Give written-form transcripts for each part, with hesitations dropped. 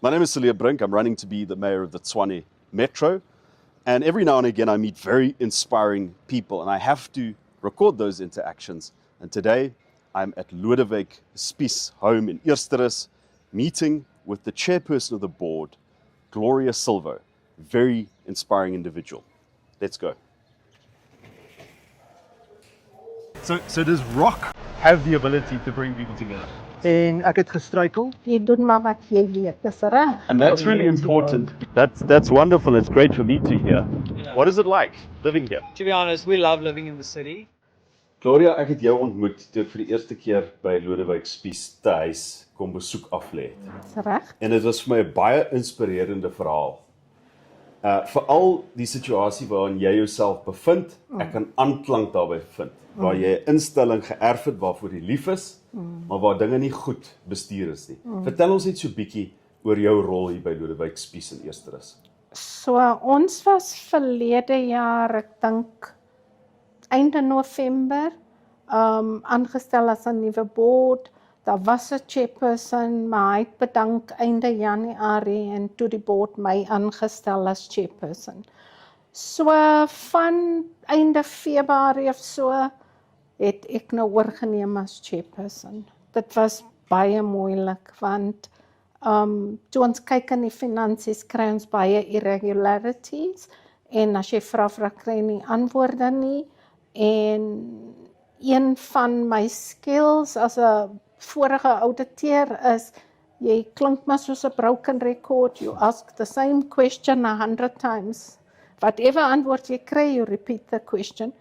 My name is Celia Brink. I'm running to be the mayor of the Tshwane Metro. And every now and again, I meet very inspiring people, and I have to record those interactions. And today, I'm at Lodewijk Spies' home in Eersterus, meeting with the chairperson of the board, Gloria Silvo. Very inspiring individual. Let's go. So does rock have the ability to bring people together? En ek het gestruikel. Jy doen maar wat jy weet, dis reg. And that's really important. That's wonderful. It's great for me to hear. Yeah. What is it like living here? To be honest, we love living in the city. Gloria, ek het jou ontmoet toe ek vir die eerste keer by Lodewijk Spies te huis kom besoek aflê het. Dis reg. En dit was vir my 'n baie inspirerende verhaal. Veral die situasie waarin jy jouself bevind, ek kan aanklank daarbey vind. Waar jy 'n instelling geërf het waarvoor jy lief is, maar waar dinge nie goed bestuur is nie. Vertel ons net so 'n bietjie oor jou rol hier by Lodewijk Spies in Eersterus. So ons was verlede jaar, ek dink einde November, aangestel as 'n nuwe board. Daar was 'n chairperson, maar hy het bedank einde Januarie en toe die board my aangestel as chairperson. So van einde Februarie of so het ek nou oorgeneem as chairperson. Dit was baie moeilik want toe ons kyk in die finansies kry ons baie irregularities en as jy vra kry nie antwoorde nie. En een van my skills as 'n vorige ouditeur is jy klink maar soos 'n broken record. You ask the same question 100 times. Whatever antwoord jy kry, you repeat the question.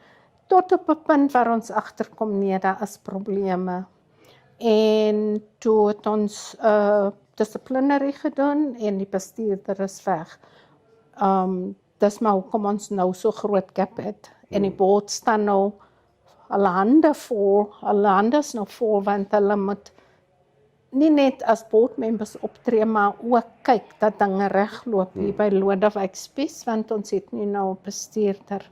Tot op 'n punt waar ons agterkom nee, daar is probleme. En toe het ons disciplinary gedoen en die bestuurder is weg. Dis maar hoekom ons nou so groot gap het. En die board staan nou hulle hande is nou vol want hulle moet nie net as board members optree maar ook kyk dat dinge regloop hier by Lodewijk Spies want ons het nie nou 'n bestuurder.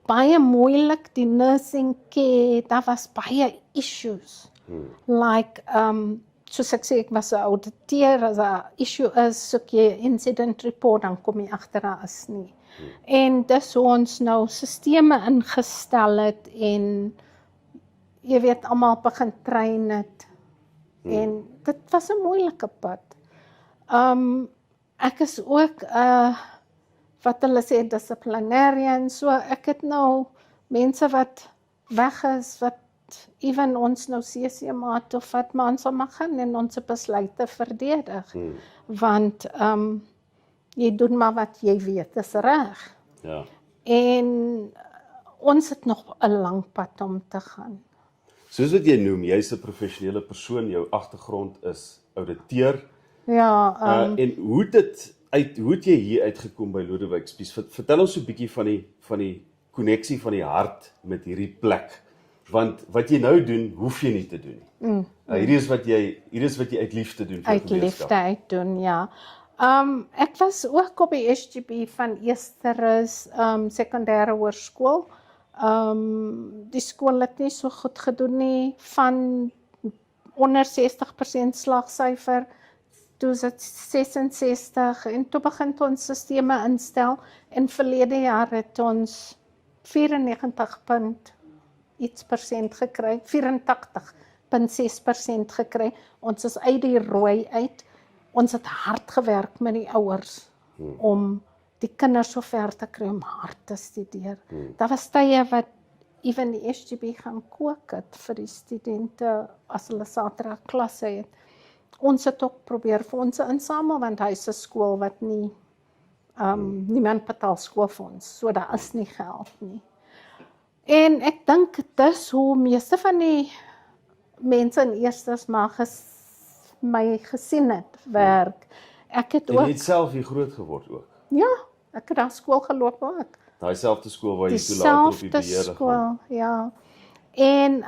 Baie moeilik die nursing care, daar was baie issues. Like soos ek sê, ek was 'n ouditeur, as 'n issue is, soek jy incident report, dan kom jy agter daar is nie. En dis hoe ons nou sisteme ingestel het en jy weet almal begin train het. En dit was 'n moeilike pad. Ek is ook wat hulle sê disciplinarian, so ek het nou mense wat weg is, wat even ons nou CC-maat of wat maar ons sal maar gaan en ons besluite verdedig. Want jy doen maar wat jy weet, dis reg. Ja. En ons het nog 'n lang pad om te gaan. Soos wat jy noem, jy's 'n professionele persoon, jou agtergrond is ouditeur. Ja, En hoe het jy hier uitgekom by Lodewijk Spies? Vertel ons so 'n bietjie van die koneksie van die hart met hierdie plek. Want wat jy nou doen, hoef jy nie te doen nie. Hierdie is wat jy uit liefde doen vir uit liefde uit doen, ja. Ek was ook op die SGB van Eersterus sekondêre hoërskool. Die skool het nie so goed gedoen nie, van onder 60% slagsyfer, toe is dit 66 en toe begin ons sisteme instel en verlede jaar het ons 94% gekry, 84,6% gekry. Ons is uit die rooi uit. Ons het hard gewerk met die ouers om die kinders so ver te kry om hard te studeer. Daar was tye wat even die SGB gaan kook het vir die studente as hulle Saterdag klasse het. Ons het ook probeer vir ons insamel want hy is 'n skool wat nie niemand betaal skoolfonds, so daar is nie geld nie. En ek dink dis hoe meeste van die mense in Eersterus my gesien het werk. Ek het ook En jy het self hier groot geword ook. Ja, ek het daar skool geloop ook. Daai selfde skool waar jy toe later op die beheer skool, ja. En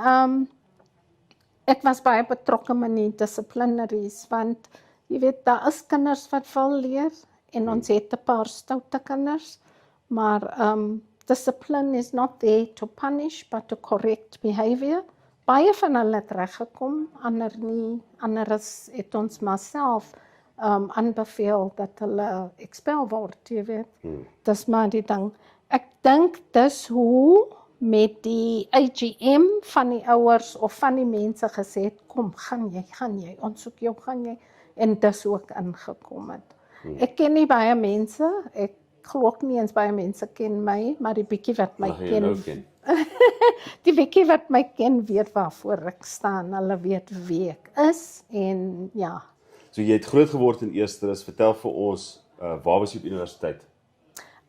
ek was baie betrokke met die disciplinaries want jy weet daar is kinders wat wil leer en ons het 'n paar stoute kinders, maar discipline is not there to punish but to correct behavior. baie van hulle het reggekom, ander nie, ander het ons maar self aanbeveel dat hulle expel word, jy weet. Dis maar die ding. Ek dink dis hoe met die AGM van die ouers of van die mense gesê het, kom, gaan jy, ons soek jou, gaan jy, en dis ook ingekom het. Ek ken nie baie mense, ek glo ook nie eens baie mense ken my, maar die bietjie wat my ken, die bietjie wat my ken weet waarvoor ek staan, hulle weet wie ek is, en ja. So jy het groot geword in Eersterus, vertel vir ons, waar was jy op universiteit?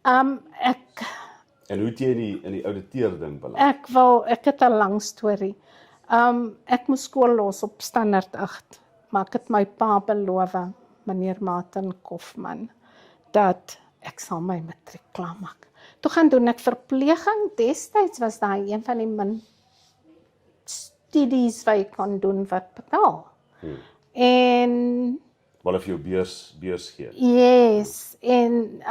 Ek En hoe het jy in die ouditeur ding beland? ek het 'n lang storie. Ek moes skool los op standaard 8, maar ek het my pa beloof, meneer Martin Koffman, dat ek sal my matriek klaarmaak. Toe gaan doen ek verpleging, destyds was daar een van die min studies wat jy kon doen wat betaal. En Hulle vir jou beurs gee. yes, en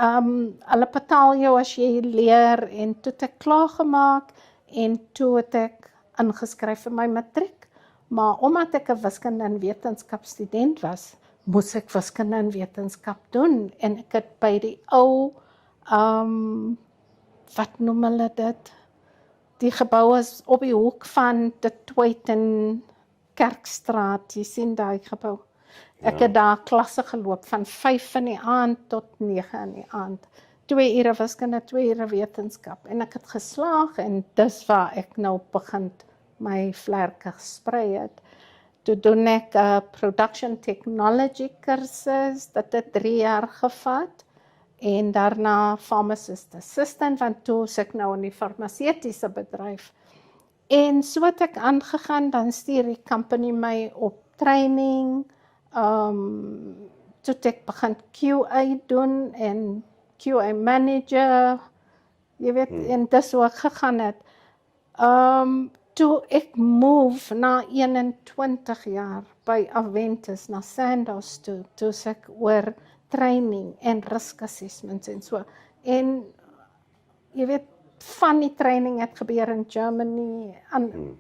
hulle betaal jou as jy leer, en toe het ek klaar gemaak, en toe het ek ingeskryf vir my matriek, maar omdat ek 'n wiskunde en wetenskap student was, moes ek wiskunde en wetenskap doen, en ek het by die ou, wat noem hulle dit? Die gebou is op die hoek van De Twyt en Kerkstraat, jy sien daai gebou. Ek het daar klasse geloop van 5 in die aand tot 9 in die aand. 2 ure wiskunde, 2 ure wetenskap. En ek het geslaag, en dis waar ek nou begin my vlerke gesprei het. Toe doen ek 'n production technology kursus, dit het 3 jaar gevat. En daarna pharmacist assistant, want toe is ek nou in die farmaseutiese bedryf. En so het ek aangegaan, dan stuur die company my op training, toe het ek begin QA doen, en QA manager, jy weet, en dis hoe ek gegaan het. Toe ek move na 21 jaar by Aventus, na Sandoz toe is ek oor training en risk assessments en so. En jy weet, van die training het gebeur in Germany,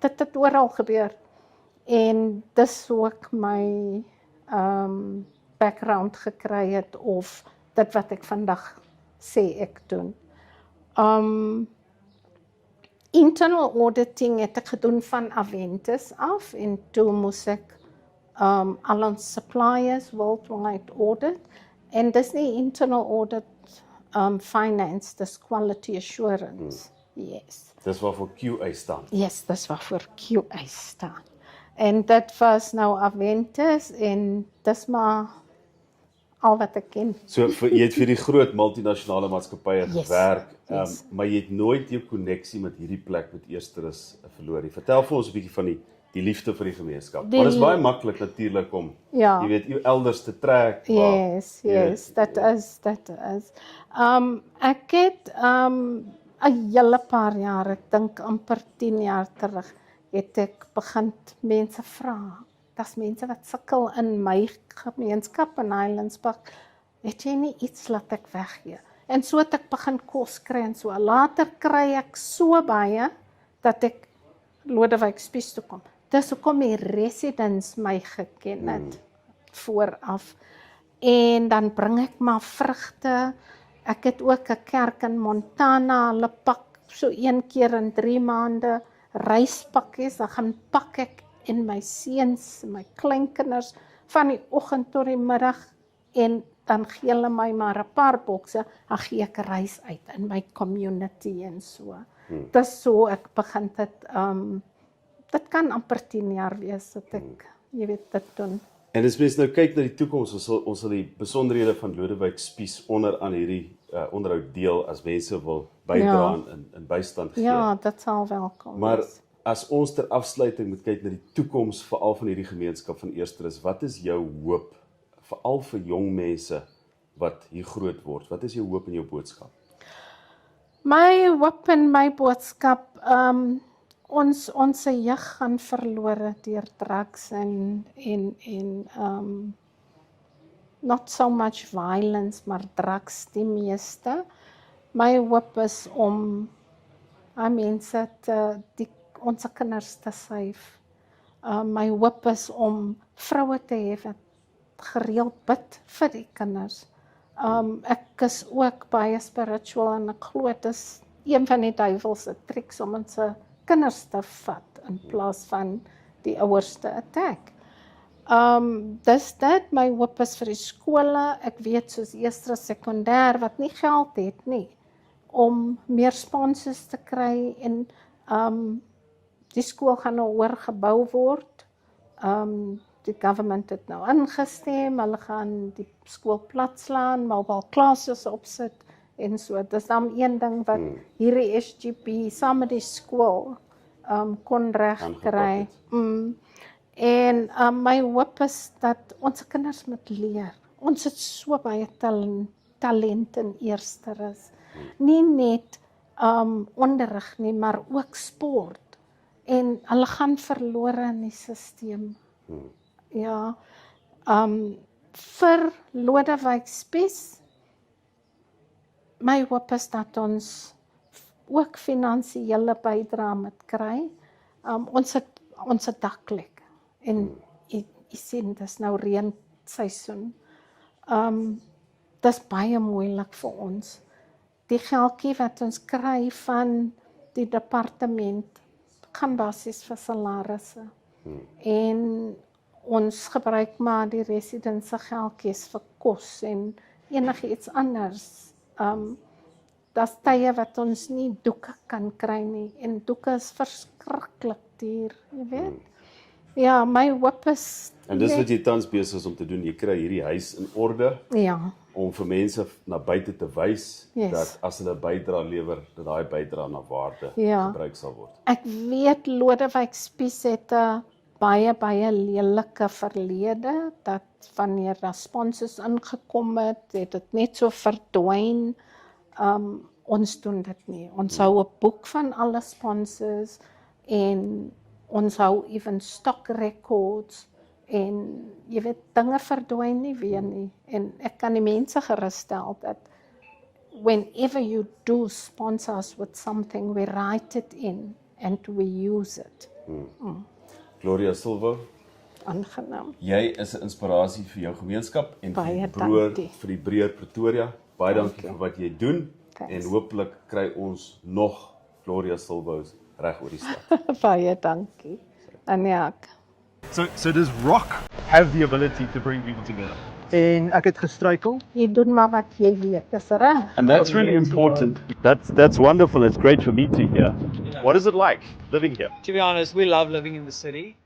dit het oral gebeur. En dis hoe ek my background gekry het, of dit wat ek vandag sê ek doen. Internal auditing het ek gedoen van Aventus af, en toe moes ek al ons suppliers worldwide audit, en dis nie internal audit finance, dis quality assurance. Yes. Dis waarvoor QA staan. Yes, dis waarvoor QA staan. En dit was nou Aventus, en dis maar al wat ek ken. So jy het vir die groot multinasjonale maatskappye gewerk, yes. Maar jy het nooit jou koneksie met hierdie plek met Eersterus verloor nie. Vertel vir ons 'n bietjie van die liefde vir die gemeenskap. Maar dit is baie maklik natuurlik om, ja, jy weet, jou elders te trek. Yes, dit is. Ek het 'n hele paar jaar, ek dink amper 10 jaar terug, het ek begin mense vra. Daar's mense wat sukkel in my gemeenskap in Highlands Park. Het jy nie iets laat ek weggee? En so het ek begin kos kry en so. Later kry ek so baie dat ek Lodewyk Spies toe kom. Dis hoekom die residents my geken het vooraf. En dan bring ek maar vrugte. Ek het ook 'n kerk in Montana, hulle pak so 1 keer in 3 maande ryspakkies, dan gaan pak ek en my seuns, my kleinkinders van die oggend tot die middag, en dan gee hulle my maar 'n paar bokse, dan gee ek rys uit in my community en so. Dis so ek begin dit kan amper 10 jaar wees dat ek, jy weet, dit doen. En as mens nou kyk na die toekoms, ons sal die besonderhede van Lodewyk Spies aan hierdie onderhoud deel as mense wil bydra en bystand gee. Ja, dit sal welkom. Maar as ons ter afsluiting moet kyk na die toekoms veral van hierdie gemeenskap van Eersterus, wat is jou hoop veral vir jong mense wat hier groot word? Wat is jou hoop en jou boodskap? My hoop en my boodskap, ons jeug gaan verlore deur drugs en not so much violence, maar drugs die meeste. My hoop is om mense ons kinders te save. My hoop is om vroue te hê wat gereeld bid vir die kinders. Ek is ook baie spiritual en ek glo dit is een van die duiwel se triks om ons kinders te vat in plaas van die ouers te attack. Dis dit, my hoop is vir die skole. Ek weet soos eerste sekondêr wat nie geld het nie om meer sponsors te kry en die skool gaan nou oorgebou word. Die government het nou ingestem, hulle gaan die skool platslaan, mobile classes opsit en so. Dis dan een ding wat hierdie SGP saam met die skool kon regkry. En my hoop is dat ons kinders moet leer. Ons het so baie talent in eersteres. Nie net onderrig nie, maar ook sport. En hulle gaan verlore in die stelsel. Ja. Vir Lodewyk Spies, my hoop is dat ons ook finansiële bydrae moet kry. Ons het daklek en jy sien dis nou reenseisoen. Dis baie moeilik vir ons. Die geldjie wat ons kry van die departement gaan basies vir salarisse. En ons gebruik maar die resident se geldjies vir kos en enigiets anders. Daar's tye wat ons nie doeke kan kry nie en doeke is verskriklik duur, jy weet. Ja, my hoop is En dis wat jy tans besig is om te doen. Jy kry hierdie huis in orde om vir mense na buite te wys dat as hulle bydra lewer, dat daai bydra na waarde gebruik sal word. Ek weet Lodewyk Spies het 'n baie lelike verlede, dat wanneer daar sponsors ingekom het, het dit net so verdwyn. Ons doen dit nie. Ons hou 'n boek van alle sponsors en ons hou even stock records en jy weet, dinge verdwyn nie weer nie. En ek kan die mense geruststel dat whenever you do sponsor us with something, we write it in and we use it. Gloria Silva, Aangenaam. jy is 'n inspirasie vir jou gemeenskap en vir Baie die broer, dankie. vir die breër Pretoria. Baie dankie vir wat jy doen Thanks. en hopelik kry ons nog Gloria Silva's reg oor die stad. Baie dankie. Aniak. So does rock have the ability to bring people together? En ek het gestruikel. Jy doen maar wat jy weet, dis reg. And that's really important. That's wonderful. It's great for me to hear. What is it like living here? To be honest, we love living in the city.